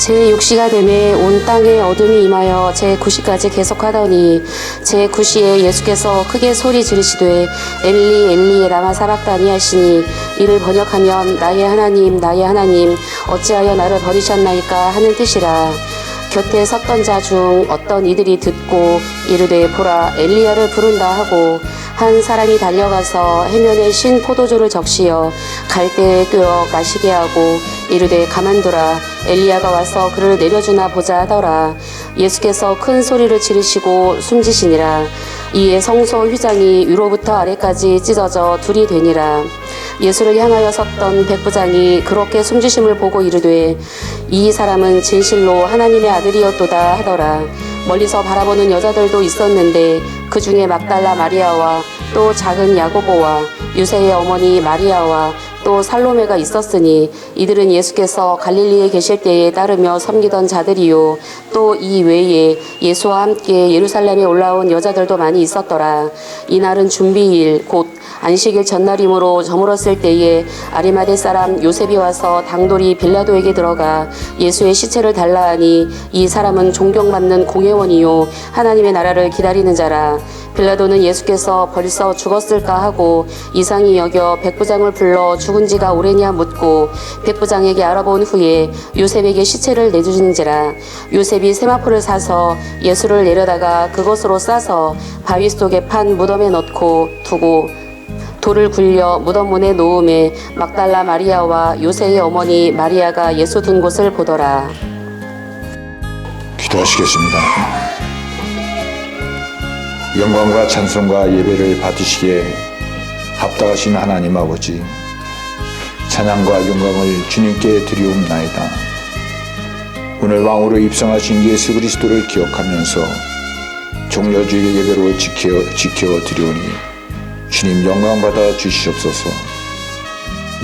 제6시가 되매 온 땅에 어둠이 임하여 제9시까지 계속하더니 제9시에 예수께서 크게 소리 지르시되 엘리 엘리 라마 사박다니 하시니 이를 번역하면 나의 하나님 어찌하여 나를 버리셨나이까 하는 뜻이라. 곁에 섰던 자 중 어떤 이들이 듣고 이르되 보라 엘리야를 부른다 하고 한 사람이 달려가서 해면에 신 포도주를 적시어 갈대에 꿰어 마시게 하고 이르되 가만두라 엘리야가 와서 그를 내려주나 보자 하더라. 예수께서 큰 소리를 지르시고 숨지시니라. 이에 성소 휘장이 위로부터 아래까지 찢어져 둘이 되니라. 예수를 향하여 섰던 백부장이 그렇게 숨지심을 보고 이르되 이 사람은 진실로 하나님의 아들이었도다 하더라. 멀리서 바라보는 여자들도 있었는데 그 중에 막달라 마리아와 또 작은 야고보와 유세의 어머니 마리아와 또 살로메가 있었으니 이들은 예수께서 갈릴리에 계실 때에 따르며 섬기던 자들이요 또 이 외에 예수와 함께 예루살렘에 올라온 여자들도 많이 있었더라. 이날은 준비일 곧 안식일 전날이므로 저물었을 때에 아리마대 사람 요셉이 와서 당돌이 빌라도에게 들어가 예수의 시체를 달라 하니 이 사람은 존경받는 공회원이요 하나님의 나라를 기다리는 자라. 빌라도는 예수께서 벌써 죽었을까 하고 이상히 여겨 백부장을 불러 죽은 지가 오래냐 묻고 백부장에게 알아본 후에 요셉에게 시체를 내주신지라. 요셉이 세마포를 사서 예수를 내려다가 그것으로 싸서 바위 속에 판 무덤에 넣고 두고 돌을 굴려 무덤 문에 놓음에 막달라 마리아와 요새의 어머니 마리아가 예수 둔 곳을 보더라. 기도하시겠습니다. 영광과 찬송과 예배를 받으시기에 합당하신 하나님 아버지, 찬양과 영광을 주님께 드리옵나이다. 오늘 왕으로 입성하신 예수 그리스도를 기억하면서 종려주의 예배로 지켜 드리오니 주님 영광 받아 주시옵소서.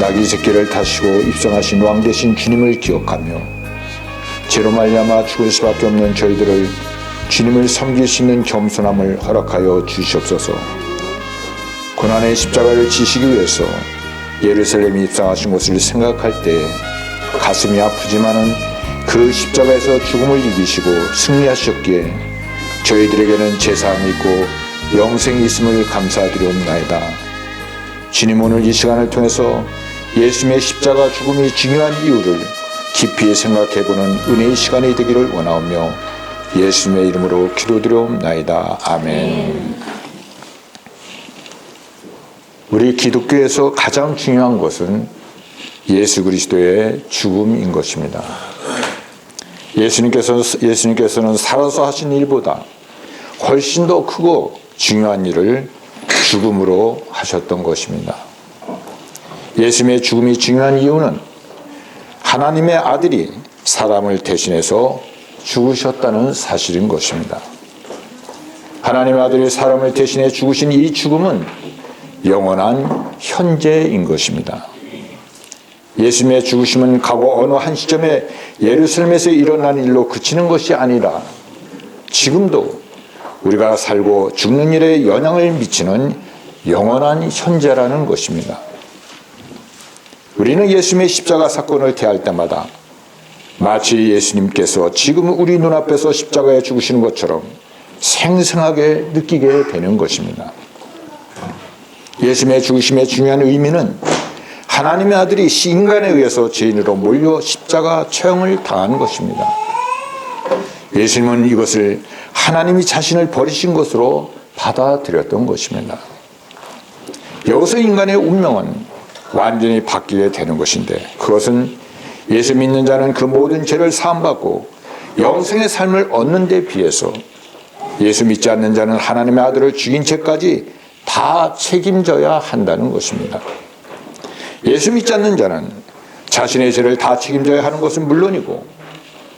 나귀 새끼를 타시고 입성하신 왕 되신 주님을 기억하며 죄로 말미암아 죽을 수밖에 없는 저희들을 주님을 섬길 수 있는 겸손함을 허락하여 주시옵소서. 고난의 십자가를 지시기 위해서 예루살렘에 입성하신 것을 생각할 때 가슴이 아프지만은 그 십자가에서 죽음을 이기시고 승리하셨기에 저희들에게는 재상이 있고 영생이 있음을 감사드리옵나이다. 주님, 오늘 이 시간을 통해서 예수님의 십자가 죽음이 중요한 이유를 깊이 생각해보는 은혜의 시간이 되기를 원하오며 예수님의 이름으로 기도드리옵나이다. 아멘. 우리 기독교에서 가장 중요한 것은 예수 그리스도의 죽음인 것입니다. 예수님께서는 살아서 하신 일보다 훨씬 더 크고 중요한 일을 죽음으로 하셨던 것입니다. 예수님의 죽음이 중요한 이유는 하나님의 아들이 사람을 대신해서 죽으셨다는 사실인 것입니다. 하나님의 아들이 사람을 대신해 죽으신 이 죽음은 영원한 현재인 것입니다. 예수님의 죽으심은 과거 어느 한 시점에 예루살렘에서 일어난 일로 그치는 것이 아니라 지금도 우리가 살고 죽는 일에 영향을 미치는 영원한 현재라는 것입니다. 우리는 예수님의 십자가 사건을 대할 때마다 마치 예수님께서 지금 우리 눈앞에서 십자가에 죽으시는 것처럼 생생하게 느끼게 되는 것입니다. 예수님의 죽으심의 중요한 의미는 하나님의 아들이 인간에 의해서 죄인으로 몰려 십자가 처형을 당한 것입니다. 예수님은 이것을 하나님이 자신을 버리신 것으로 받아들였던 것입니다. 여기서 인간의 운명은 완전히 바뀌게 되는 것인데, 그것은 예수 믿는 자는 그 모든 죄를 사함받고 영생의 삶을 얻는 데 비해서 예수 믿지 않는 자는 하나님의 아들을 죽인 죄까지 다 책임져야 한다는 것입니다. 예수 믿지 않는 자는 자신의 죄를 다 책임져야 하는 것은 물론이고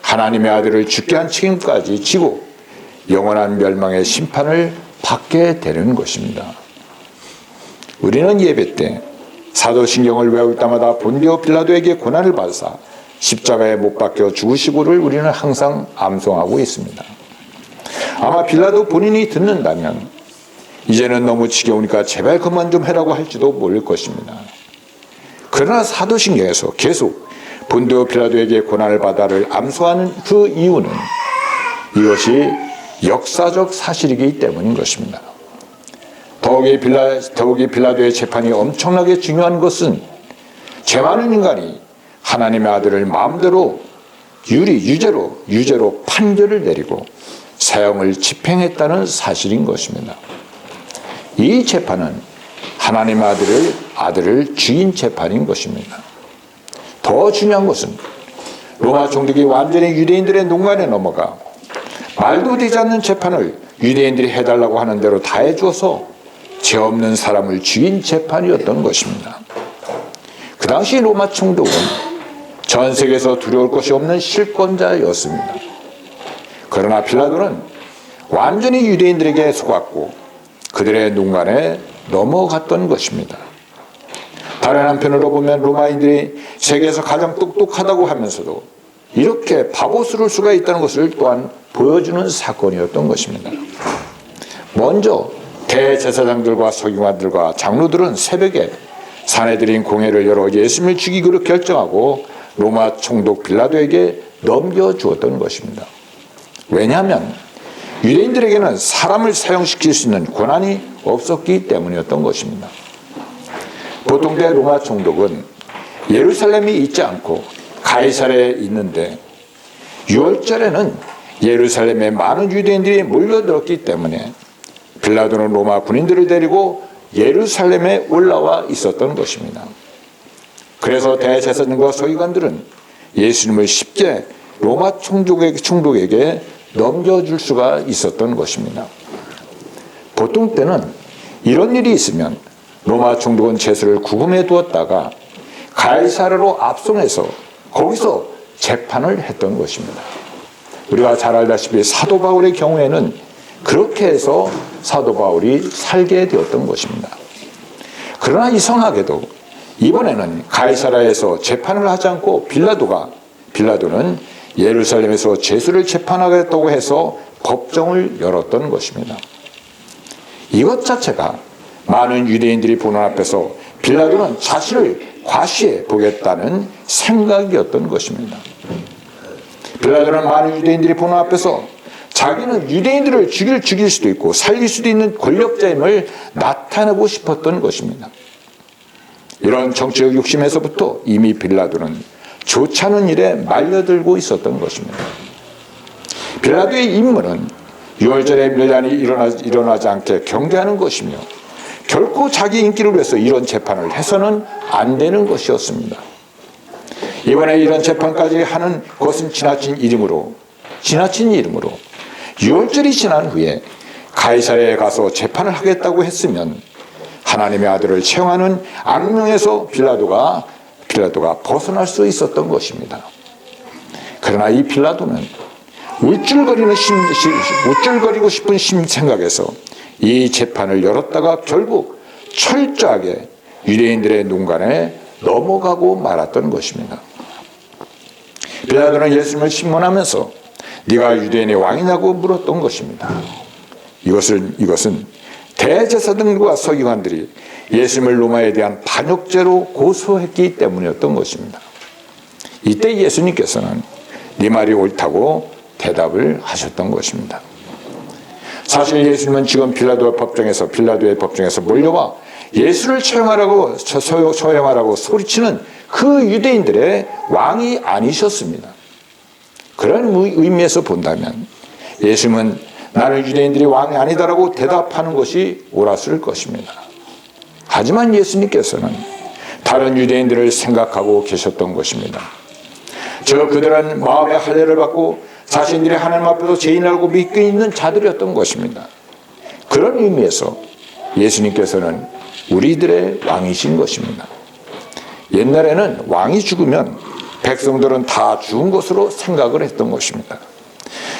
하나님의 아들을 죽게 한 책임까지 지고 영원한 멸망의 심판을 받게 되는 것입니다. 우리는 예배 때 사도신경을 외울 때마다 본디오 빌라도에게 고난을 받으사 십자가에 못 박혀 죽으시고를 우리는 항상 암송하고 있습니다. 아마 빌라도 본인이 듣는다면 이제는 너무 지겨우니까 제발 그만 좀 해라고 할지도 모를 것입니다. 그러나 사도신경에서 계속 본디오 빌라도에게 고난을 받아를 암소하는 그 이유는 이것이 역사적 사실이기 때문인 것입니다. 더욱이 빌라도의 재판이 엄청나게 중요한 것은 죄 많은 인간이 하나님의 아들을 마음대로 유죄로 판결을 내리고 사형을 집행했다는 사실인 것입니다. 이 재판은 하나님의 아들을 죽인 재판인 것입니다. 더 중요한 것은 로마 총독이 완전히 유대인들의 농간에 넘어가 말도 되지 않는 재판을 유대인들이 해달라고 하는 대로 다 해주어서 죄 없는 사람을 죽인 재판이었던 것입니다. 그 당시 로마 총독은 전 세계에서 두려울 것이 없는 실권자였습니다. 그러나 빌라도는 완전히 유대인들에게 속았고 그들의 농간에 넘어갔던 것입니다. 다른 한편으로 보면 로마인들이 세계에서 가장 똑똑하다고 하면서도 이렇게 바보스러울 수가 있다는 것을 또한 보여주는 사건이었던 것입니다. 먼저 대제사장들과 서기관들과 장로들은 새벽에 사내들인 공회를 열어 예수님을 죽이기로 결정하고 로마 총독 빌라도에게 넘겨주었던 것입니다. 왜냐하면 유대인들에게는 사람을 사형시킬 수 있는 권한이 없었기 때문이었던 것입니다. 보통 때 로마 총독은 예루살렘에 있지 않고 가이사랴에 있는데 6월절에는 예루살렘에 많은 유대인들이 몰려들었기 때문에 빌라도는 로마 군인들을 데리고 예루살렘에 올라와 있었던 것입니다. 그래서 대제사장과 서기관들은 예수님을 쉽게 로마 총독에게 넘겨줄 수가 있었던 것입니다. 보통 때는 이런 일이 있으면 로마 총독은 제수를 구금해 두었다가 가이사랴로 압송해서 거기서 재판을 했던 것입니다. 우리가 잘 알다시피 사도 바울의 경우에는 그렇게 해서 사도 바울이 살게 되었던 것입니다. 그러나 이상하게도 이번에는 가이사랴에서 재판을 하지 않고 빌라도는 예루살렘에서 제수를 재판하겠다고 해서 법정을 열었던 것입니다. 이것 자체가 많은 유대인들이 보는 앞에서 빌라도는 자신을 과시해 보겠다는 생각이었던 것입니다. 빌라도는 많은 유대인들이 보는 앞에서 자기는 유대인들을 죽일 수도 있고 살릴 수도 있는 권력자임을 나타내고 싶었던 것입니다. 이런 정치적 욕심에서부터 이미 빌라도는 좋지 않은 일에 말려들고 있었던 것입니다. 빌라도의 임무는 유월절에 밀란이 일어나지 않게 경계하는 것이며 결코 자기 인기를 위해서 이런 재판을 해서는 안 되는 것이었습니다. 이번에 이런 재판까지 하는 것은 지나친 이름으로 유월절이 지난 후에 가이사랴에 가서 재판을 하겠다고 했으면 하나님의 아들을 채용하는 악명에서 빌라도가 벗어날 수 있었던 것입니다. 그러나 이 빌라도는 우쭐거리고 싶은 생각에서 이 재판을 열었다가 결국 철저하게 유대인들의 농간에 넘어가고 말았던 것입니다. 빌라도는 예수님을 신문하면서 네가 유대인의 왕이냐고 물었던 것입니다. 이것은 대제사장들과 서기관들이 예수님을 로마에 대한 반역죄로 고소했기 때문이었던 것입니다. 이때 예수님께서는 네 말이 옳다고 대답을 하셨던 것입니다. 사실 예수님은 지금 빌라도의 법정에서 몰려와 예수를 처형하라고 소리치는 그 유대인들의 왕이 아니셨습니다. 그런 의미에서 본다면 예수님은 나는 유대인들이 왕이 아니다라고 대답하는 것이 옳았을 것입니다. 하지만 예수님께서는 다른 유대인들을 생각하고 계셨던 것입니다. 그들은 마음의 할례를 받고 자신들이 하나님 앞에서 죄인이라고 믿고 있는 자들이었던 것입니다. 그런 의미에서 예수님께서는 우리들의 왕이신 것입니다. 옛날에는 왕이 죽으면 백성들은 다 죽은 것으로 생각을 했던 것입니다.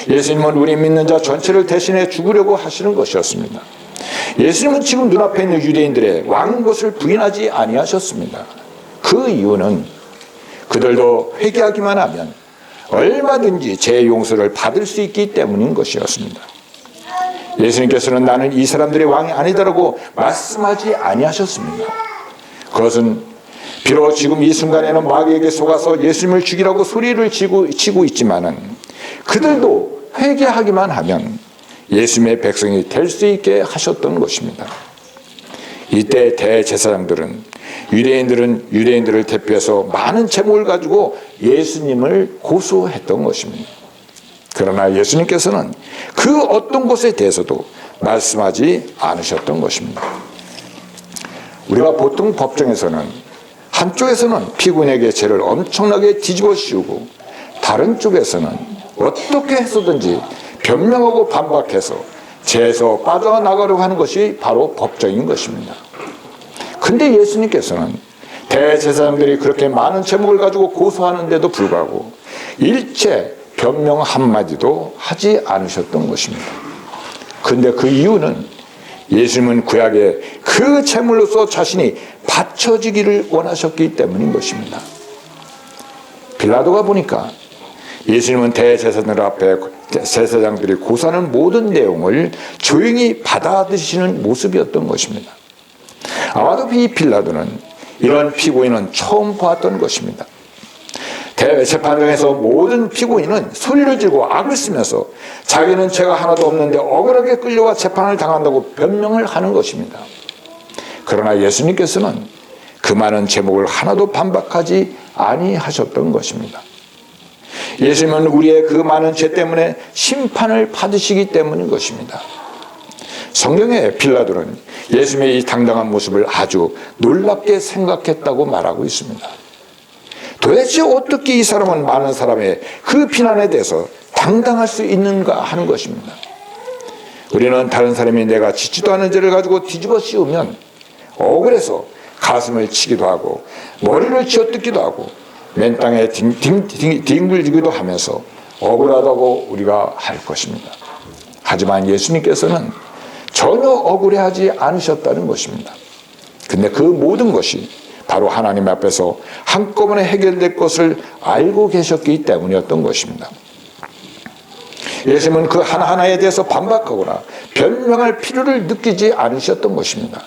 예수님은 우리 믿는 자 전체를 대신해 죽으려고 하시는 것이었습니다. 예수님은 지금 눈앞에 있는 유대인들의 왕인 것을 부인하지 아니하셨습니다. 그 이유는 그들도 회개하기만 하면 얼마든지 죄 용서를 받을 수 있기 때문인 것이었습니다. 예수님께서는 나는 이 사람들의 왕이 아니다라고 말씀하지 아니하셨습니다. 그것은 비록 지금 이 순간에는 마귀에게 속아서 예수님을 죽이라고 소리를 치고 있지만은 그들도 회개하기만 하면 예수님의 백성이 될 수 있게 하셨던 것입니다. 이때 대제사장들은 유대인들을 대표해서 많은 제목을 가지고 예수님을 고소했던 것입니다. 그러나 예수님께서는 그 어떤 것에 대해서도 말씀하지 않으셨던 것입니다. 우리가 보통 법정에서는 한쪽에서는 피고인에게 죄를 엄청나게 뒤집어 씌우고 다른 쪽에서는 어떻게 해서든지 변명하고 반박해서 죄에서 빠져나가려고 하는 것이 바로 법정인 것입니다. 근데 예수님께서는 대제사장들이 그렇게 많은 제목을 가지고 고소하는데도 불구하고 일체 변명 한마디도 하지 않으셨던 것입니다. 근데 그 이유는 예수님은 구약에 그 제물로서 자신이 바쳐지기를 원하셨기 때문인 것입니다. 빌라도가 보니까 예수님은 대제사장들 앞에 제사장들이 고소하는 모든 내용을 조용히 받아들이시는 모습이었던 것입니다. 아마도 이 빌라도는 이런 피고인은 처음 봤던 것입니다. 재판장에서 모든 피고인은 소리를 지르고 악을 쓰면서 자기는 죄가 하나도 없는데 억울하게 끌려와 재판을 당한다고 변명을 하는 것입니다. 그러나 예수님께서는 그 많은 제목을 하나도 반박하지 아니하셨던 것입니다. 예수님은 우리의 그 많은 죄 때문에 심판을 받으시기 때문인 것입니다. 성경의 빌라도는 예수님의 이 당당한 모습을 아주 놀랍게 생각했다고 말하고 있습니다. 도대체 어떻게 이 사람은 많은 사람의 그 비난에 대해서 당당할 수 있는가 하는 것입니다. 우리는 다른 사람이 내가 짓지도 않은 죄를 가지고 뒤집어 씌우면 억울해서 가슴을 치기도 하고 머리를 쥐어뜯기도 하고 맨 땅에 뒹굴기도 하면서 억울하다고 우리가 할 것입니다. 하지만 예수님께서는 전혀 억울해하지 않으셨다는 것입니다. 근데 그 모든 것이 바로 하나님 앞에서 한꺼번에 해결될 것을 알고 계셨기 때문이었던 것입니다. 예수님은 그 하나하나에 대해서 반박하거나 변명할 필요를 느끼지 않으셨던 것입니다.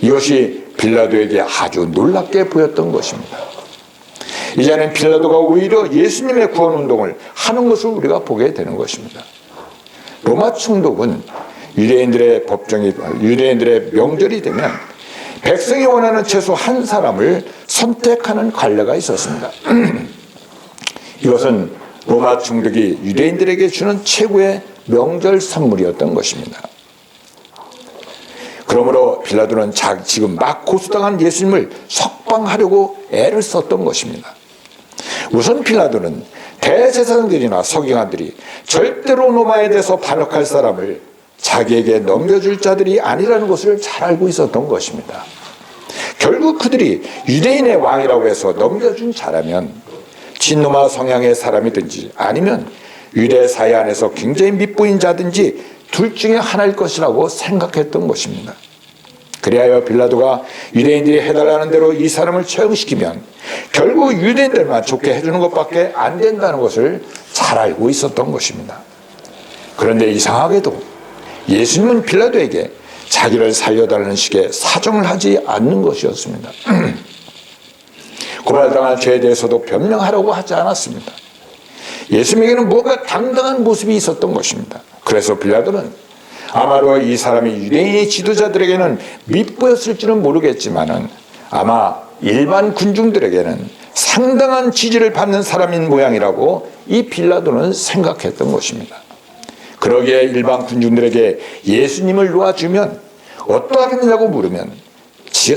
이것이 빌라도에게 아주 놀랍게 보였던 것입니다. 이제는 빌라도가 오히려 예수님의 구원운동을 하는 것을 우리가 보게 되는 것입니다. 로마 총독은 유대인들의 명절이 되면 백성이 원하는 최소 한 사람을 선택하는 관례가 있었습니다. 이것은 로마 총독이 유대인들에게 주는 최고의 명절 선물이었던 것입니다. 그러므로 빌라도는 지금 막 고소당한 예수님을 석방하려고 애를 썼던 것입니다. 우선 빌라도는 대제사장들이나 서기관들이 절대로 로마에 대해서 반역할 사람을 자기에게 넘겨줄 자들이 아니라는 것을 잘 알고 있었던 것입니다. 결국 그들이 유대인의 왕이라고 해서 넘겨준 자라면 친노마 성향의 사람이든지 아니면 유대 사회 안에서 굉장히 밉보인 자든지 둘 중에 하나일 것이라고 생각했던 것입니다. 그리하여 빌라도가 유대인들이 해달라는 대로 이 사람을 처형시키면 결국 유대인들만 좋게 해주는 것밖에 안 된다는 것을 잘 알고 있었던 것입니다. 그런데 이상하게도 예수님은 빌라도에게 자기를 살려달라는 식의 사정을 하지 않는 것이었습니다. 고발당한 죄에 대해서도 변명하려고 하지 않았습니다. 예수님에게는 뭔가 당당한 모습이 있었던 것입니다. 그래서 빌라도는 아마도 이 사람이 유대인의 지도자들에게는 밉보였을지는 모르겠지만은 아마 일반 군중들에게는 상당한 지지를 받는 사람인 모양이라고 이 빌라도는 생각했던 것입니다. 그러기에 일반 군중들에게 예수님을 놓아주면 어떠하겠느냐고 물으면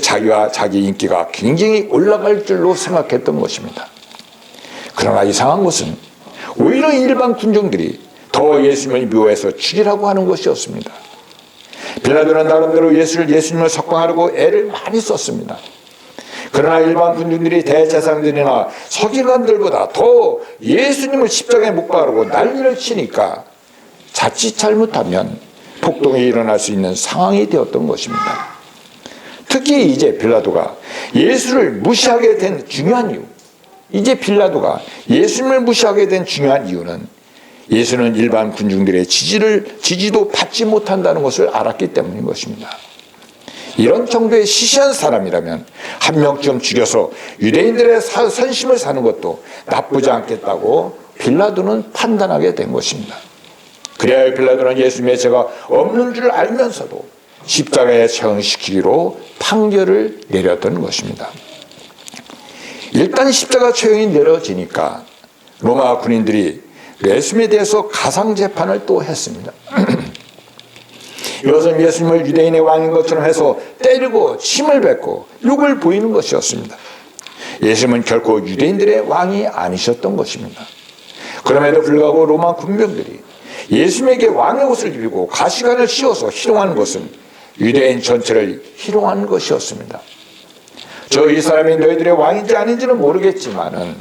자기와 자기 인기가 굉장히 올라갈 줄로 생각했던 것입니다. 그러나 이상한 것은 오히려 일반 군중들이 더 예수님을 미워해서 죽이라고 하는 것이었습니다. 빌라도는 나름대로 예수님을 석방하려고 애를 많이 썼습니다. 그러나 일반 군중들이 대제사장들이나 서기관들보다 더 예수님을 십자가에 못 박으려고 난리를 치니까 자칫 잘못하면 폭동이 일어날 수 있는 상황이 되었던 것입니다. 특히 이제 빌라도가 예수를 무시하게 된 중요한 이유, 이제 빌라도가 예수님을 무시하게 된 중요한 이유는 예수는 일반 군중들의 지지도 받지 못한다는 것을 알았기 때문인 것입니다. 이런 정도의 시시한 사람이라면 한 명쯤 죽여서 유대인들의 선심을 사는 것도 나쁘지 않겠다고 빌라도는 판단하게 된 것입니다. 그래야 빌라도는 예수님의 죄가 없는 줄 알면서도 십자가에 처형시키기로 판결을 내렸던 것입니다. 일단 십자가 처형이 내려지니까 로마 군인들이 예수님에 대해서 가상재판을 또 했습니다. 이것은 예수님을 유대인의 왕인 것처럼 해서 때리고 침을 뱉고 욕을 보이는 것이었습니다. 예수님은 결코 유대인들의 왕이 아니셨던 것입니다. 그럼에도 불구하고 로마 군병들이 예수님에게 왕의 옷을 입히고 가시관을 씌워서 희롱하는 것은 유대인 전체를 희롱하는 것이었습니다. 이 사람이 너희들의 왕인지 아닌지는 모르겠지만은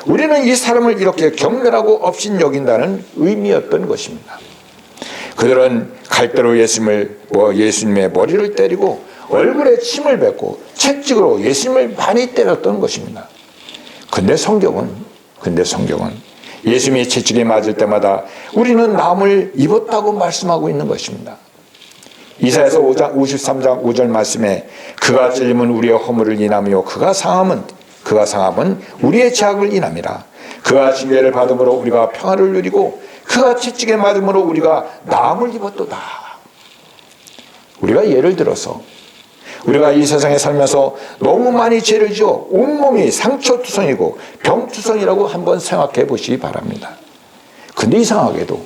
우리는 이 사람을 이렇게 경멸하고 업신여긴다는 의미였던 것입니다. 그들은 갈대로 예수님의 머리를 때리고 얼굴에 침을 뱉고 채찍으로 예수님을 많이 때렸던 것입니다. 근데 성경은 예수님이 채찍에 맞을 때마다 우리는 남을 입었다고 말씀하고 있는 것입니다. 이사야서 53장 5절 말씀에 그가 찔림은 우리의 허물을 인하며 그가 상함은 우리의 죄악을 인함이라. 그가 징계를 받음으로 우리가 평화를 누리고 그가 채찍에 맞음으로 우리가 나음을 입었도다. 우리가 예를 들어서 우리가 이 세상에 살면서 너무 많이 죄를 지어 온몸이 상처투성이고 병투성이라고 한번 생각해 보시기 바랍니다. 근데 이상하게도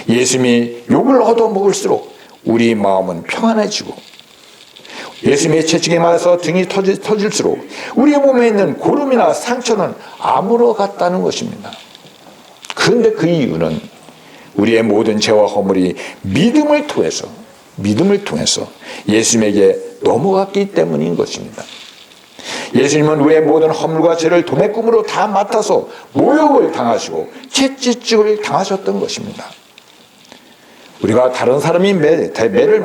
예수님이 욕을 얻어먹을수록 우리 마음은 평안해지고 예수님의 채찍에 맞아서 등이 터질수록 우리 몸에 있는 고름이나 상처는 아무로 같다는 것입니다. 그런데 그 이유는 우리의 모든 죄와 허물이 믿음을 통해서 예수님에게 넘어갔기 때문인 것입니다. 예수님은 우리의 모든 허물과 죄를 도매금으로 다 맡아서 모욕을 당하시고 채찍질을 당하셨던 것입니다. 우리가 다른 사람이 매를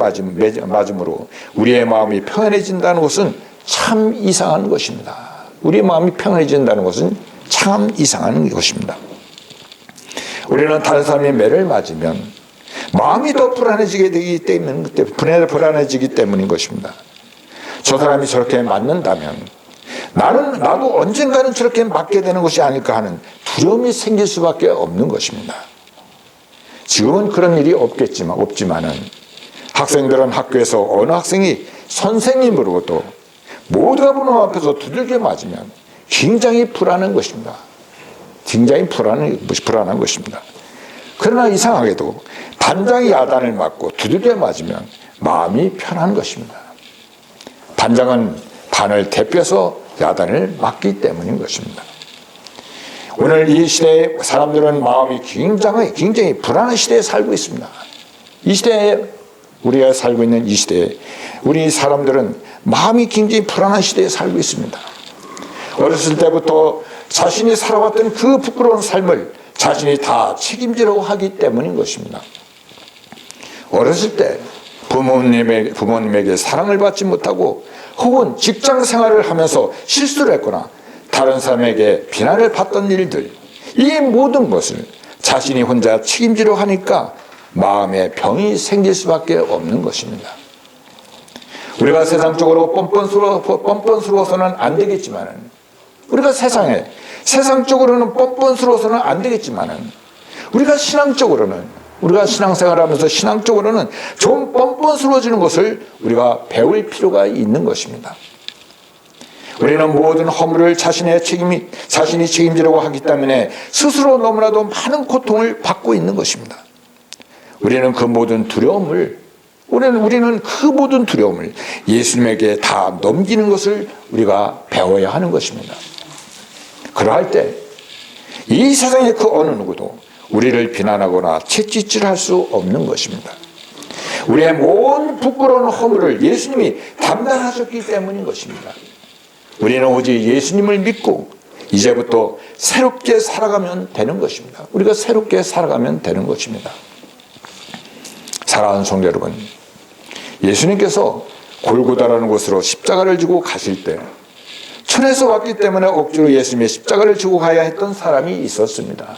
맞음으로 우리의 마음이 평안해진다는 것은 참 이상한 것입니다. 우리의 마음이 평안해진다는 것은 참 이상한 것입니다. 우리는 다른 사람이 매를 맞으면 마음이 더 불안해지게 되기 때문에 불안해지기 때문인 것입니다. 저 사람이 저렇게 맞는다면 나도 언젠가는 저렇게 맞게 되는 것이 아닐까 하는 두려움이 생길 수밖에 없는 것입니다. 지금은 그런 일이 없지만은 학생들은 학교에서 어느 학생이 선생님으로부터 모두가 보는 앞에서 두들겨 맞으면 굉장히 불안한 것입니다. 굉장히 불안한 것입니다. 그러나 이상하게도 반장이 야단을 맞고 두들겨 맞으면 마음이 편한 것입니다. 반장은 반을 대표해서 야단을 맞기 때문인 것입니다. 오늘 이 시대에 사람들은 마음이 굉장히 불안한 시대에 살고 있습니다. 이 시대에 우리가 살고 있는 이 시대에 우리 사람들은 마음이 굉장히 불안한 시대에 살고 있습니다. 어렸을 때부터 자신이 살아왔던 그 부끄러운 삶을 자신이 다 책임지려고 하기 때문인 것입니다. 어렸을 때 부모님에게 사랑을 받지 못하고 혹은 직장 생활을 하면서 실수를 했거나 다른 사람에게 비난을 받던 일들, 이 모든 것을 자신이 혼자 책임지려 하니까 마음에 병이 생길 수밖에 없는 것입니다. 우리가 세상적으로 뻔뻔스러워서는 안 되겠지만은 우리가 세상적으로는 뻔뻔스러워서는 안 되겠지만은 우리가 신앙생활하면서 신앙적으로는 좀 뻔뻔스러워지는 것을 우리가 배울 필요가 있는 것입니다. 우리는 모든 허물을 자신이 책임지려고 하기 때문에 스스로 너무나도 많은 고통을 받고 있는 것입니다. 우리는 그 모든 두려움을 예수님에게 다 넘기는 것을 우리가 배워야 하는 것입니다. 그러할 때 이 세상의 그 어느 누구도 우리를 비난하거나 채찍질할 수 없는 것입니다. 우리의 모든 부끄러운 허물을 예수님이 담당하셨기 때문인 것입니다. 우리는 오직 예수님을 믿고 이제부터 새롭게 살아가면 되는 것입니다. 우리가 새롭게 살아가면 되는 것입니다. 사랑하는 성도 여러분, 예수님께서 골고다라는 곳으로 십자가를 지고 가실 때 천에서 왔기 때문에 억지로 예수님의 십자가를 지고 가야 했던 사람이 있었습니다.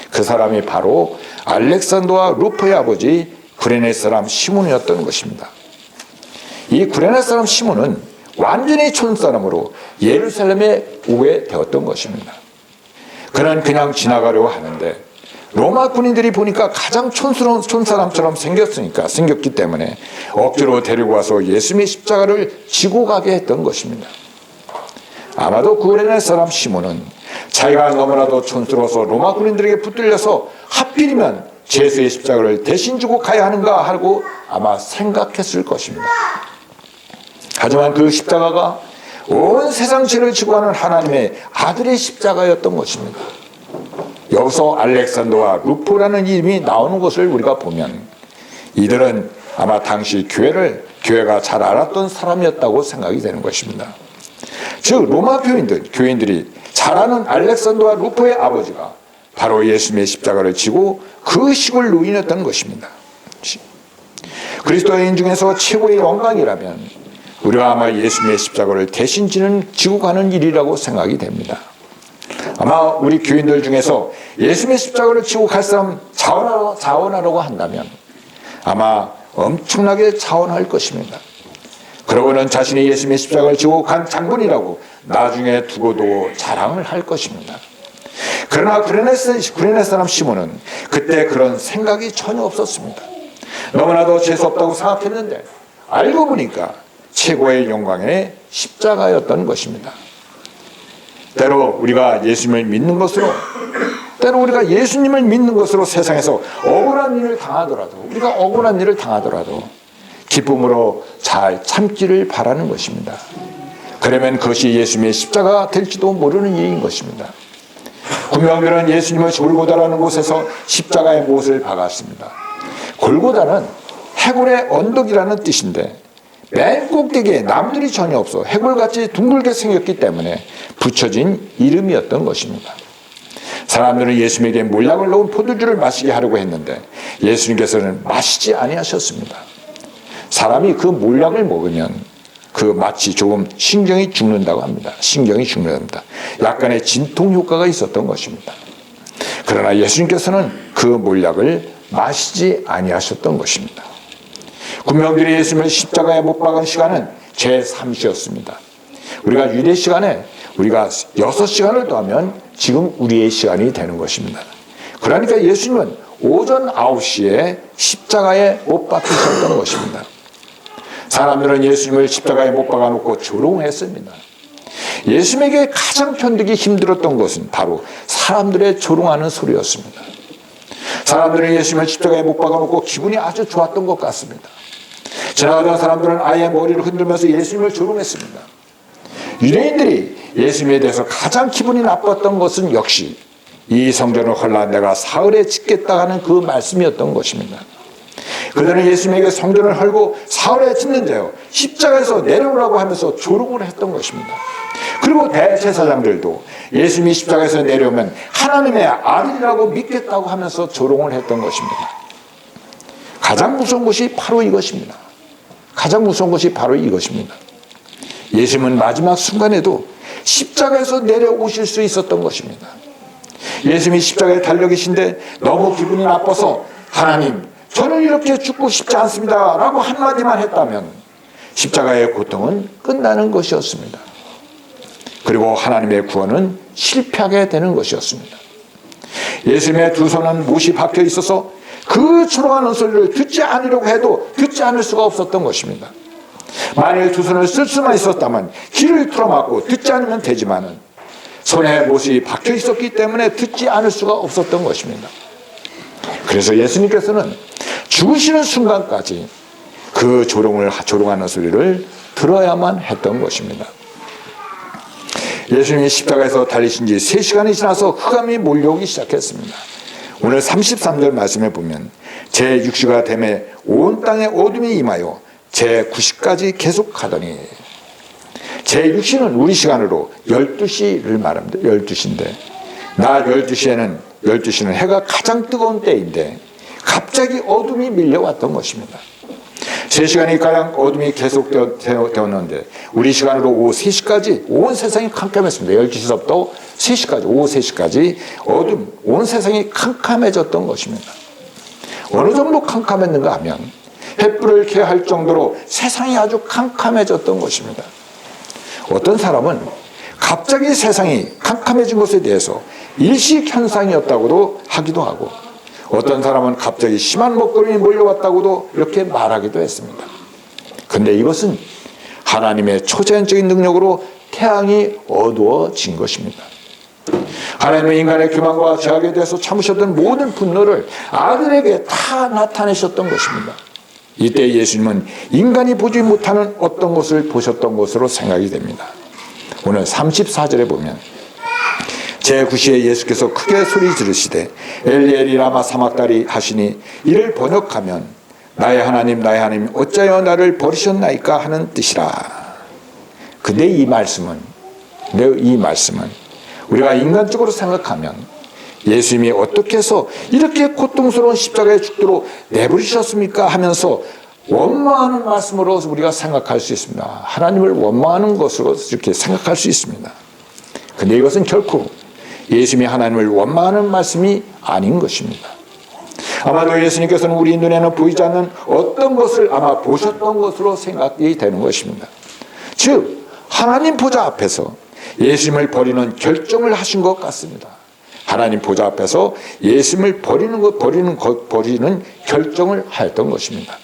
그 사람이 바로 알렉산더와 루포의 아버지 구레네 사람 시몬이었던 것입니다. 이 구레네 사람 시몬은 완전히 촌사람으로 예루살렘에 오게 되었던 것입니다. 그는 그냥 지나가려고 하는데 로마 군인들이 보니까 가장 촌스러운 촌사람처럼 생겼기 때문에 억지로 데리고 와서 예수님의 십자가를 지고 가게 했던 것입니다. 아마도 구레네 사람 시몬은 자기가 너무나도 촌스러워서 로마 군인들에게 붙들려서 하필이면 예수의 십자가를 대신 지고 가야 하는가 하고 아마 생각했을 것입니다. 하지만 그 십자가가 온 세상 죄를 지고 가는 하나님의 아들의 십자가였던 것입니다. 여기서 알렉산더와 루포라는 이름이 나오는 것을 우리가 보면 이들은 아마 당시 교회가 잘 알았던 사람이었다고 생각이 되는 것입니다. 즉 로마 교인들이 잘 아는 알렉산더와 루포의 아버지가 바로 예수님의 십자가를 지고 그 시골 노인이었던 것입니다. 그리스도인 중에서 최고의 영광이라면 우리가 아마 예수님의 십자가를 대신 지고 가는 일이라고 생각이 됩니다. 아마 우리 교인들 중에서 예수님의 십자가를 지고 갈 사람 자원하려고 한다면 아마 엄청나게 자원할 것입니다. 그러고는 자신이 예수님의 십자가를 지고 간 장본이라고 나중에 두고도 자랑을 할 것입니다. 그러나 구레네 사람 시몬은 그때 그런 생각이 전혀 없었습니다. 너무나도 재수없다고 생각했는데 알고 보니까 최고의 영광의 십자가였던 것입니다. 때로 우리가 예수님을 믿는 것으로 세상에서 억울한 일을 당하더라도 기쁨으로 잘 참기를 바라는 것입니다. 그러면 그것이 예수님의 십자가가 될지도 모르는 일인 것입니다. 군병들은 예수님을 골고다라는 곳에서 십자가의 못을 박았습니다. 골고다는 해골의 언덕이라는 뜻인데 맨 꼭대기에 나무들이 전혀 없어 해골같이 둥글게 생겼기 때문에 붙여진 이름이었던 것입니다. 사람들은 예수님에게 몰약을 넣은 포도주를 마시게 하려고 했는데 예수님께서는 마시지 아니하셨습니다. 사람이 그 몰약을 먹으면 마치 조금 신경이 죽는다고 합니다. 약간의 진통 효과가 있었던 것입니다. 그러나 예수님께서는 그 몰약을 마시지 아니하셨던 것입니다. 군병들이 예수님을 십자가에 못 박은 시간은 제3시였습니다. 우리가 유대 시간에 우리가 6시간을 더하면 지금 우리의 시간이 되는 것입니다. 그러니까 예수님은 오전 9시에 십자가에 못 박히셨던 것입니다. 사람들은 예수님을 십자가에 못 박아놓고 조롱했습니다. 예수님에게 가장 견디기 힘들었던 것은 바로 사람들의 조롱하는 소리였습니다. 사람들은 예수님을 십자가에 못 박아놓고 기분이 아주 좋았던 것 같습니다. 지나가던 사람들은 아예 머리를 흔들면서 예수님을 조롱했습니다. 유대인들이 예수님에 대해서 가장 기분이 나빴던 것은 역시 이 성전을 헐라 내가 사흘에 짓겠다 하는 그 말씀이었던 것입니다. 그들은 예수님에게 성전을 헐고 사흘에 짓는데요 십자가에서 내려오라고 하면서 조롱을 했던 것입니다. 그리고 대제사장들도 예수님이 십자가에서 내려오면 하나님의 아들이라고 믿겠다고 하면서 조롱을 했던 것입니다. 가장 무서운 것이 바로 이것입니다. 예수님은 마지막 순간에도 십자가에서 내려오실 수 있었던 것입니다. 예수님이 십자가에 달려 계신데 너무 기분이 나빠서 하나님 저는 이렇게 죽고 싶지 않습니다 라고 한마디만 했다면 십자가의 고통은 끝나는 것이었습니다. 그리고 하나님의 구원은 실패하게 되는 것이었습니다. 예수님의 두 손은 못이 박혀 있어서 그 초롱하는 소리를 듣지 않으려고 해도 듣지 않을 수가 없었던 것입니다. 만일 두 손을 쓸 수만 있었다면 귀를 틀어막고 듣지 않으면 되지만은 손에 못이 박혀 있었기 때문에 듣지 않을 수가 없었던 것입니다. 그래서 예수님께서는 죽으시는 순간까지 그 조롱하는 소리를 들어야만 했던 것입니다. 예수님이 십자가에서 달리신 지 3시간이 지나서 흑암이 몰려오기 시작했습니다. 오늘 33절 말씀에 보면 제6시가 되매 온 땅에 어둠이 임하여 제9시까지 계속하더니 제6시는 우리 시간으로 12시를 말합니다. 12시인데 낮 12시는 해가 가장 뜨거운 때인데 갑자기 어둠이 밀려왔던 것입니다. 3시간이 가량 어둠이 계속되었는데 우리 시간으로 오후 3시까지 온 세상이 캄캄했습니다. 12시부터 3시까지 오후 3시까지 온 세상이 캄캄해졌던 것입니다. 어느 정도 캄캄했는가 하면 횃불을 켜야 할 정도로 세상이 아주 캄캄해졌던 것입니다. 어떤 사람은 갑자기 세상이 캄캄해진 것에 대해서 일식현상이었다고도 하기도 하고, 어떤 사람은 갑자기 심한 먹거름이 몰려왔다고도 이렇게 말하기도 했습니다. 근데 이것은 하나님의 초자연적인 능력으로 태양이 어두워진 것입니다. 하나님은 인간의 교만과 죄악에 대해서 참으셨던 모든 분노를 아들에게 다 나타내셨던 것입니다. 이때 예수님은 인간이 보지 못하는 어떤 것을 보셨던 것으로 생각이 됩니다. 오늘 34절에 보면 제9시에 예수께서 크게 소리 지르시되 엘리 엘리 라마 사막다리 하시니, 이를 번역하면 나의 하나님 나의 하나님 어찌하여 나를 버리셨나이까 하는 뜻이라. 근데 이 말씀은 우리가 인간적으로 생각하면 예수님이 어떻게 해서 이렇게 고통스러운 십자가에 죽도록 내버리셨습니까 하면서 원망하는 말씀으로 우리가 생각할 수 있습니다. 하나님을 원망하는 것으로 이렇게 생각할 수 있습니다. 근데 이것은 결코 예수님이 하나님을 원망하는 말씀이 아닌 것입니다. 아마도 예수님께서는 우리 눈에는 보이지 않는 어떤 것을 아마 보셨던 것으로 생각이 되는 것입니다. 즉 하나님 보좌 앞에서 예수님을 버리는 결정을 하신 것 같습니다. 하나님 보좌 앞에서 예수님을 버리는 결정을 하였던 것입니다.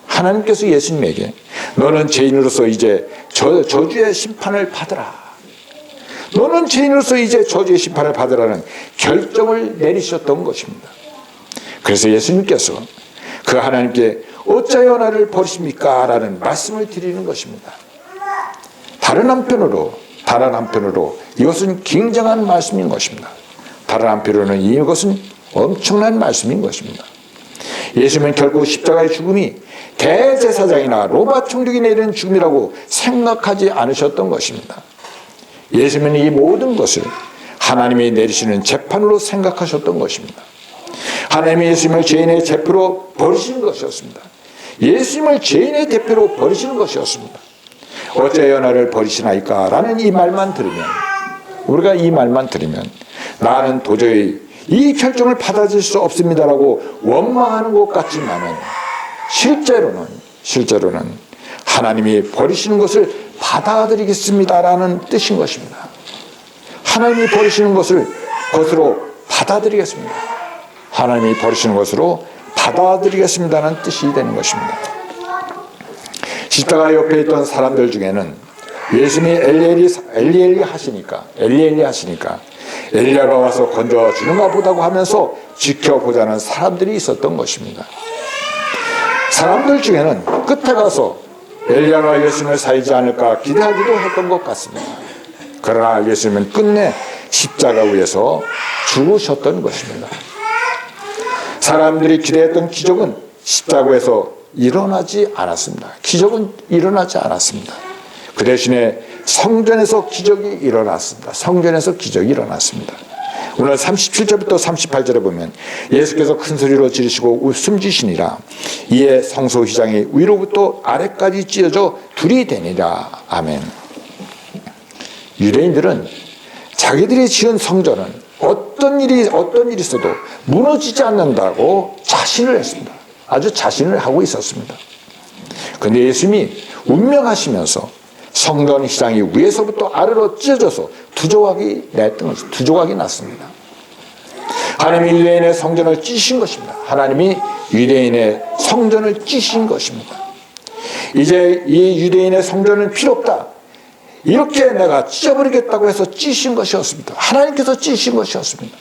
하나님께서 예수님에게 너는 죄인으로서 이제 저주의 심판을 받으라. 너는 죄인으로서 이제 저주의 심판을 받으라는 결정을 내리셨던 것입니다. 그래서 예수님께서 그 하나님께 어찌하여 나를 버리십니까? 라는 말씀을 드리는 것입니다. 다른 한편으로 이것은 굉장한 말씀인 것입니다. 다른 한편으로는 이것은 엄청난 말씀인 것입니다. 예수님은 결국 십자가의 죽음이 대제사장이나 로마 총독이 내리는 죽음이라고 생각하지 않으셨던 것입니다. 예수님은 이 모든 것을 하나님이 내리시는 재판으로 생각하셨던 것입니다. 하나님이 예수님을 죄인의 대표로 버리시는 것이었습니다. 예수님을 죄인의 대표로 버리시는 것이었습니다. 어찌하여 나를 버리시나이까? 라는 이 말만 들으면, 우리가 이 말만 들으면 나는 도저히 이 결정을 받아들일 수 없습니다라고 원망하는 것 같지만은 실제로는 하나님이 버리시는 것을 받아들이겠습니다라는 뜻인 것입니다. 하나님이 버리시는 것으로 받아들이겠습니다. 하나님이 버리시는 것으로 받아들이겠습니다라는 뜻이 되는 것입니다. 십자가 옆에 있던 사람들 중에는 예수님이 엘리엘리 하시니까 엘리야가 와서 건져주는가 보다고 하면서 지켜보자는 사람들이 있었던 것입니다. 사람들 중에는 끝에 가서 엘리야가 예수님을 살리지 않을까 기대하기도 했던 것 같습니다. 그러나 예수님은 끝내 십자가 위에서 죽으셨던 것입니다. 사람들이 기대했던 기적은 십자가에서 일어나지 않았습니다. 기적은 일어나지 않았습니다. 그 대신에 성전에서 기적이 일어났습니다. 오늘 37절부터 38절에 보면 예수께서 큰 소리로 지르시고 웃음 지시니라. 이에 성소 휘장이 위로부터 아래까지 찢어져 둘이 되니라. 아멘. 유대인들은 자기들이 지은 성전은 어떤 일이 있어도 무너지지 않는다고 자신을 했습니다. 아주 자신을 하고 있었습니다. 그런데 예수님이 운명하시면서 성전 휘장이 위에서부터 아래로 찢어져서 두 조각이 났습니다. 하나님이 유대인의 성전을 찢으신 것입니다. 이제 이 유대인의 성전은 필요 없다. 이렇게 내가 찢어버리겠다고 해서 찢으신 것이었습니다. 하나님께서 찢으신 것이었습니다.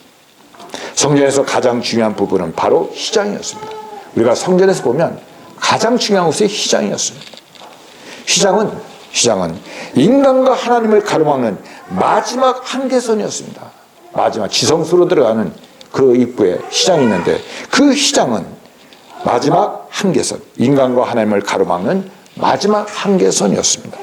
성전에서 가장 중요한 부분은 바로 휘장이었습니다. 우리가 성전에서 보면 가장 중요한 것이 휘장이었습니다. 휘장은 인간과 하나님을 가로막는 마지막 한계선이었습니다. 마지막 지성소로 들어가는 그 입구에 휘장이 있는데 그 휘장은 마지막 한계선, 인간과 하나님을 가로막는 마지막 한계선이었습니다.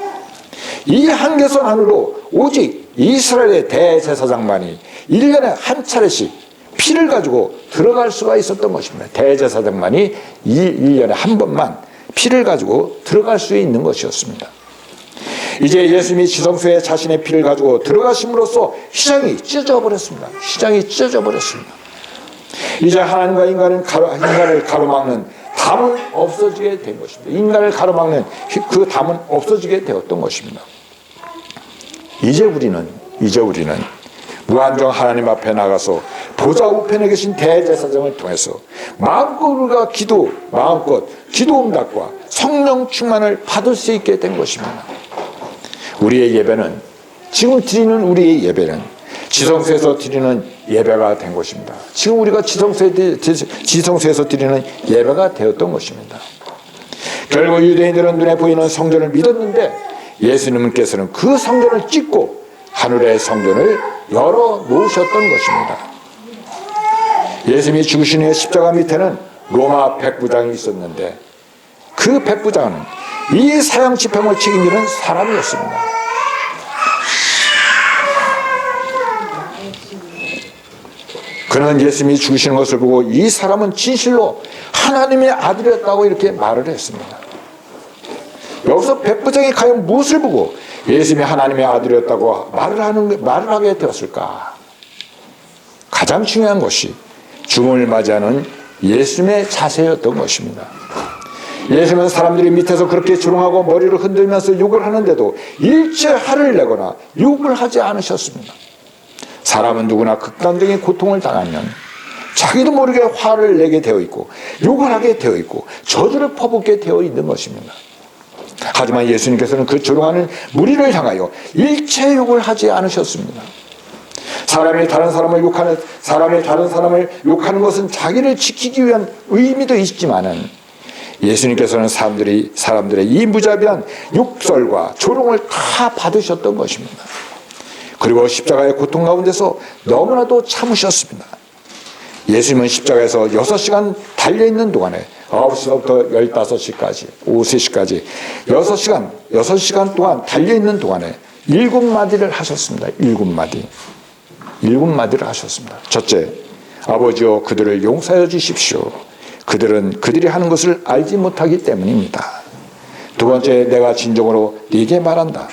이 한계선 안으로 오직 이스라엘의 대제사장만이 1년에 한 차례씩 피를 가지고 들어갈 수가 있었던 것입니다. 대제사장만이 1년에 한 번만 피를 가지고 들어갈 수 있는 것이었습니다. 이제 예수님이 지성소에 자신의 피를 가지고 들어가심으로써 휘장이 찢어져 버렸습니다. 이제 하나님과 인간을 가로막는 담은 없어지게 된 것입니다. 인간을 가로막는 그 담은 없어지게 되었던 것입니다. 이제 우리는 무한정 하나님 앞에 나가서 보좌 우편에 계신 대제사장을 통해서 마음껏 기도 응답과 성령 충만을 받을 수 있게 된 것입니다. 우리의 예배는, 지금 드리는 우리의 예배는 지성소에서 드리는 예배가 된 것입니다. 지금 우리가 지성소에서 드리는 예배가 되었던 것입니다. 결국 유대인들은 눈에 보이는 성전을 믿었는데 예수님께서는 그 성전을 찢고 하늘의 성전을 열어 놓으셨던 것입니다. 예수님이 죽으신 후에 십자가 밑에는 로마 백부장이 있었는데 그 백부장은 이 사형 집행을 책임지는 사람이었습니다. 그는 예수님이 죽으시는 것을 보고 이 사람은 진실로 하나님의 아들이었다고 이렇게 말을 했습니다. 여기서 백부장이 과연 무엇을 보고 예수님이 하나님의 아들이었다고 말을 하게 되었을까? 가장 중요한 것이 죽음을 맞이하는 예수님의 자세였던 것입니다. 예수님은 사람들이 밑에서 그렇게 조롱하고 머리를 흔들면서 욕을 하는데도 일체 화를 내거나 욕을 하지 않으셨습니다. 사람은 누구나 극단적인 고통을 당하면 자기도 모르게 화를 내게 되어 있고 욕을 하게 되어 있고 저주를 퍼붓게 되어 있는 것입니다. 하지만 예수님께서는 그 조롱하는 무리를 향하여 일체 욕을 하지 않으셨습니다. 사람이 다른 사람을 욕하는 것은 자기를 지키기 위한 의미도 있지만은 예수님께서는 사람들의 이 무자비한 욕설과 조롱을 다 받으셨던 것입니다. 그리고 십자가의 고통 가운데서 너무나도 참으셨습니다. 예수님은 십자가에서 6시간 달려있는 동안에 9시부터 15시까지 오후 3시까지 6시간 동안 달려있는 동안에 7마디를 하셨습니다. 7마디를 하셨습니다. 첫째, 아버지여 그들을 용서하여 주십시오. 그들이 하는 것을 알지 못하기 때문입니다. 두 번째, 내가 진정으로 네게 말한다.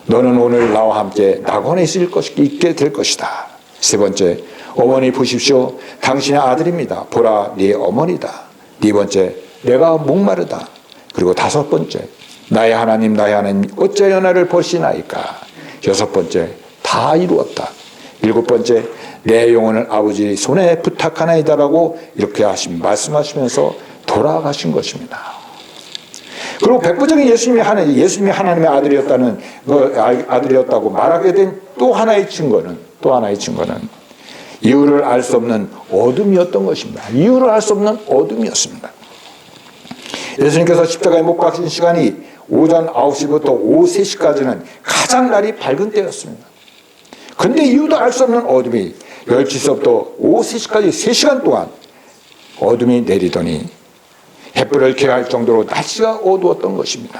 너는 오늘 나와 함께 낙원에 있게 될 것이다. 세 번째, 어머니 보십시오. 당신의 아들입니다. 보라 네 어머니다. 네 번째, 내가 목마르다. 그리고 다섯 번째, 나의 하나님 어찌하여 나를 버리시나이까. 여섯 번째, 다 이루었다. 일곱 번째, 내 영혼을 아버지 손에 부탁하나이다라고 이렇게 말씀하시면서 돌아가신 것입니다. 그리고 백부장이 예수님이 하나님의 아들이었다고 말하게 된 또 하나의 증거는 이유를 알 수 없는 어둠이었던 것입니다. 이유를 알 수 없는 어둠이었습니다. 예수님께서 십자가에 못 박힌 시간이 오전 9시부터 오후 3시까지는 가장 날이 밝은 때였습니다. 그런데 이유도 알 수 없는 어둠이 10시부터 오후 3시까지 3시간 동안 어둠이 내리더니 햇불을 개할 정도로 날씨가 어두웠던 것입니다.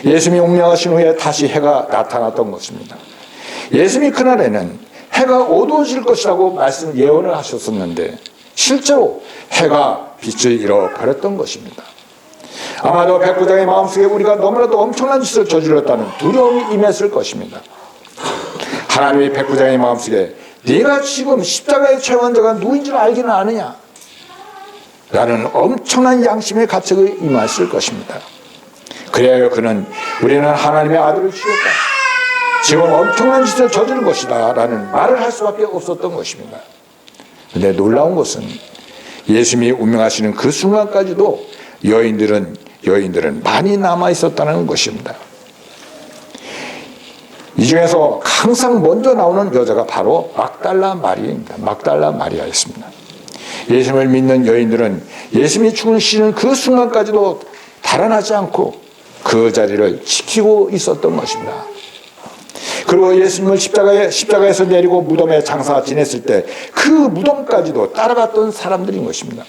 예수님이 운명하신 후에 다시 해가 나타났던 것입니다. 예수님이 그날에는 해가 어두워질 것이라고 예언을 하셨었는데 실제로 해가 빛을 잃어버렸던 것입니다. 아마도 백부장의 마음속에 우리가 너무나도 엄청난 짓을 저질렀다는 두려움이 임했을 것입니다. 하나님의 백부장의 마음속에 네가 지금 십자가에 처형한 자가 누구인지를 알기는 아느냐? 라는 엄청난 양심의 가책이 임했을 것입니다. 그래야 그는 우리는 하나님의 아들을 죽였다. 지금 엄청난 짓을 저지른 것이다. 라는 말을 할 수밖에 없었던 것입니다. 그런데 놀라운 것은 예수님이 운명하시는 그 순간까지도 여인들은 많이 남아 있었다는 것입니다. 이 중에서 항상 먼저 나오는 여자가 바로 막달라 마리아입니다. 막달라 마리아였습니다. 예수님을 믿는 여인들은 예수님이 죽으시는 그 순간까지도 달아나지 않고 그 자리를 지키고 있었던 것입니다. 그리고 예수님을 십자가에서 내리고 무덤에 장사 지냈을 때 그 무덤까지도 따라갔던 사람들인 것입니다.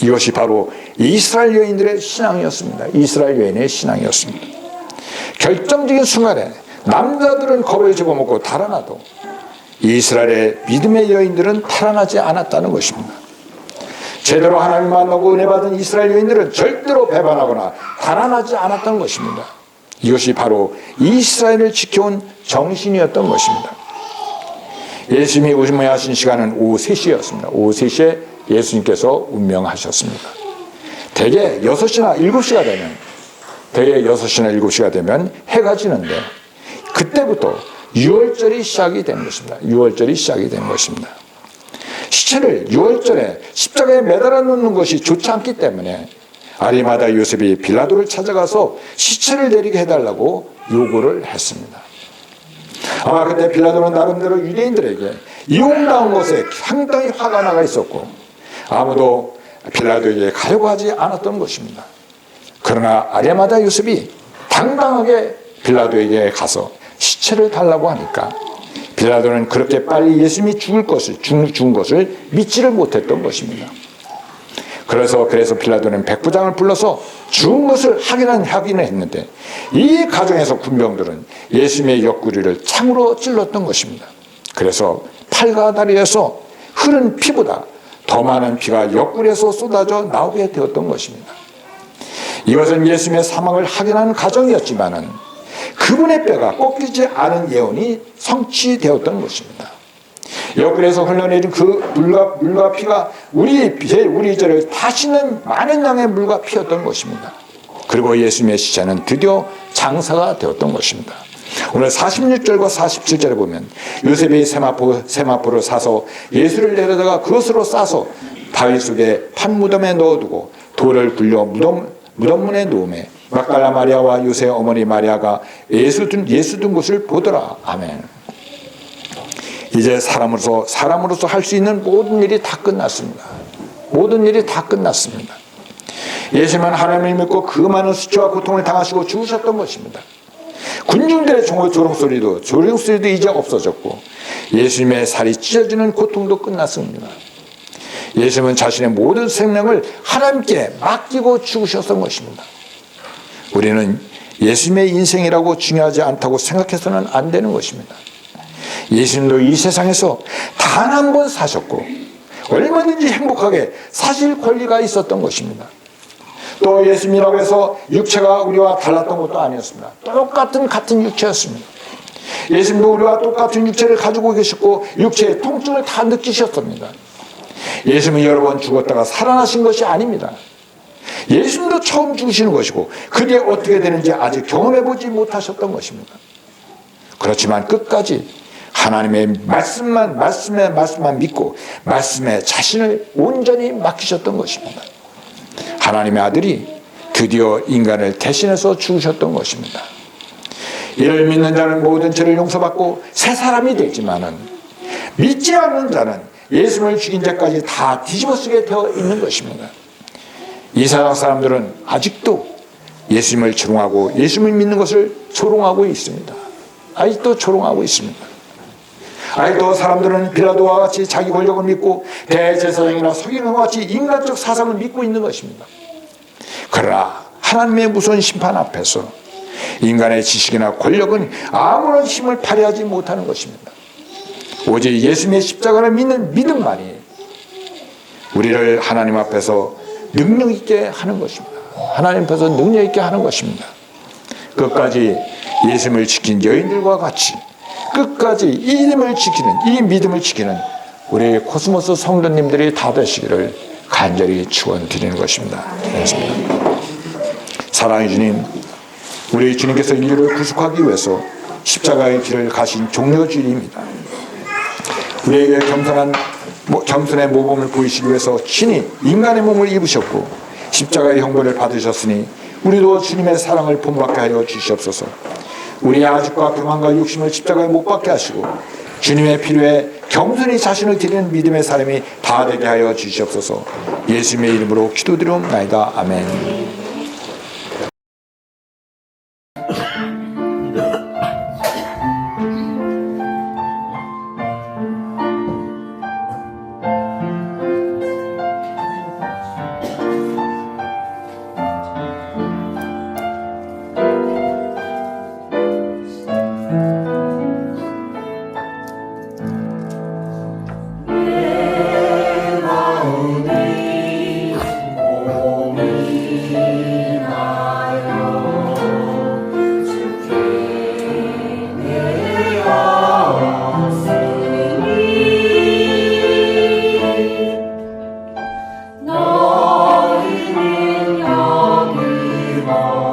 이것이 바로 이스라엘 여인들의 신앙이었습니다. 이스라엘 여인의 신앙이었습니다. 결정적인 순간에 남자들은 겁을 집어먹고 달아나도 이스라엘의 믿음의 여인들은 달아나지 않았다는 것입니다. 제대로 하나님 만나고 은혜 받은 이스라엘 여인들은 절대로 배반하거나 달아나지 않았던 것입니다. 이것이 바로 이스라엘을 지켜온 정신이었던 것입니다. 예수님이 운명하신 시간은 오후 3시였습니다. 오후 3시에 예수님께서 운명하셨습니다. 대개 6시나 7시가 되면 해가 지는데 그때부터 유월절이 시작이 된 것입니다. 유월절이 시작이 된 것입니다. 시체를 유월절에 십자가에 매달아 놓는 것이 좋지 않기 때문에 아리마다 요셉이 빌라도를 찾아가서 시체를 내리게 해달라고 요구를 했습니다. 아마 그때 빌라도는 나름대로 유대인들에게 이용당한 것에 상당히 화가 나가 있었고 아무도 빌라도에게 가려고 하지 않았던 것입니다. 그러나 아리마다 요셉이 당당하게 빌라도에게 가서 시체를 달라고 하니까 빌라도는 그렇게 빨리 예수님이 죽은 것을 믿지를 못했던 것입니다. 그래서 빌라도는 백부장을 불러서 죽은 것을 확인을 했는데 이 과정에서 군병들은 예수님의 옆구리를 창으로 찔렀던 것입니다. 그래서 팔과 다리에서 흐른 피보다 더 많은 피가 옆구리에서 쏟아져 나오게 되었던 것입니다. 이것은 예수님의 사망을 확인하는 과정이었지만은 그분의 뼈가 꺾이지 않은 예언이 성취되었던 것입니다. 옆구리에서 흘러내린 그 물과 피가 우리 죄를 다 씻는 많은 양의 물과 피였던 것입니다. 그리고 예수님의 시체는 드디어 장사가 되었던 것입니다. 오늘 46절과 47절에 보면 요셉이 세마포를 사서 예수를 내려다가 그것으로 싸서 바위 속에 판무덤에 넣어두고 돌을 굴려 무덤문에 놓음에 막달라 마리아와 요셉의 어머니 마리아가 예수 둔 곳을 보더라. 아멘. 이제 사람으로서 할 수 있는 모든 일이 다 끝났습니다. 모든 일이 다 끝났습니다. 예수님은 하나님을 믿고 그 많은 수치와 고통을 당하시고 죽으셨던 것입니다. 군중들의 조롱소리도 이제 없어졌고 예수님의 살이 찢어지는 고통도 끝났습니다. 예수님은 자신의 모든 생명을 하나님께 맡기고 죽으셨던 것입니다. 우리는 예수님의 인생이라고 중요하지 않다고 생각해서는 안 되는 것입니다. 예수님도 이 세상에서 단 한 번 사셨고 얼마든지 행복하게 사실 권리가 있었던 것입니다. 또 예수님이라고 해서 육체가 우리와 달랐던 것도 아니었습니다. 같은 육체였습니다. 예수님도 우리와 똑같은 육체를 가지고 계셨고 육체의 통증을 다 느끼셨습니다. 예수님은 여러 번 죽었다가 살아나신 것이 아닙니다. 예수님도 처음 죽으시는 것이고 그게 어떻게 되는지 아직 경험해보지 못하셨던 것입니다. 그렇지만 끝까지 하나님의 말씀만 믿고 말씀에 자신을 온전히 맡기셨던 것입니다. 하나님의 아들이 드디어 인간을 대신해서 죽으셨던 것입니다. 이를 믿는 자는 모든 죄를 용서받고 새 사람이 되지만은 믿지 않는 자는 예수님을 죽인 자까지 다 뒤집어쓰게 되어 있는 것입니다. 이 세상 사람들은 아직도 예수님을 조롱하고 예수님을 믿는 것을 조롱하고 있습니다. 아직도 조롱하고 있습니다. 아직도 사람들은 빌라도와 같이 자기 권력을 믿고 대제사장이나 서기관과 같이 인간적 사상을 믿고 있는 것입니다. 그러나 하나님의 무서운 심판 앞에서 인간의 지식이나 권력은 아무런 힘을 발휘하지 못하는 것입니다. 오직 예수님의 십자가를 믿는 믿음만이 우리를 하나님 앞에서 능력 있게 하는 것입니다. 하나님 앞에서 능력 있게 하는 것입니다. 끝까지 예수님을 지킨 여인들과 같이 끝까지 이 믿음을 지키는 우리 코스모스 성도님들이 다 되시기를 간절히 축원드리는 것입니다. 고맙습니다. 사랑의 주님, 우리 주님께서 인류를 구속하기 위해서 십자가의 길을 가신 종려주님입니다. 우리에게 겸손의 모범을 보이시기 위해서 친히 인간의 몸을 입으셨고 십자가의 형벌을 받으셨으니 우리도 주님의 사랑을 본받게 하여 주시옵소서. 우리의 아집과 교만과 욕심을 십자가에 못 박게 하시고 주님의 필요에 겸손히 자신을 드리는 믿음의 사람이 다 되게 하여 주시옵소서. 예수님의 이름으로 기도드리옵나이다. 아멘. 내 마음이 모여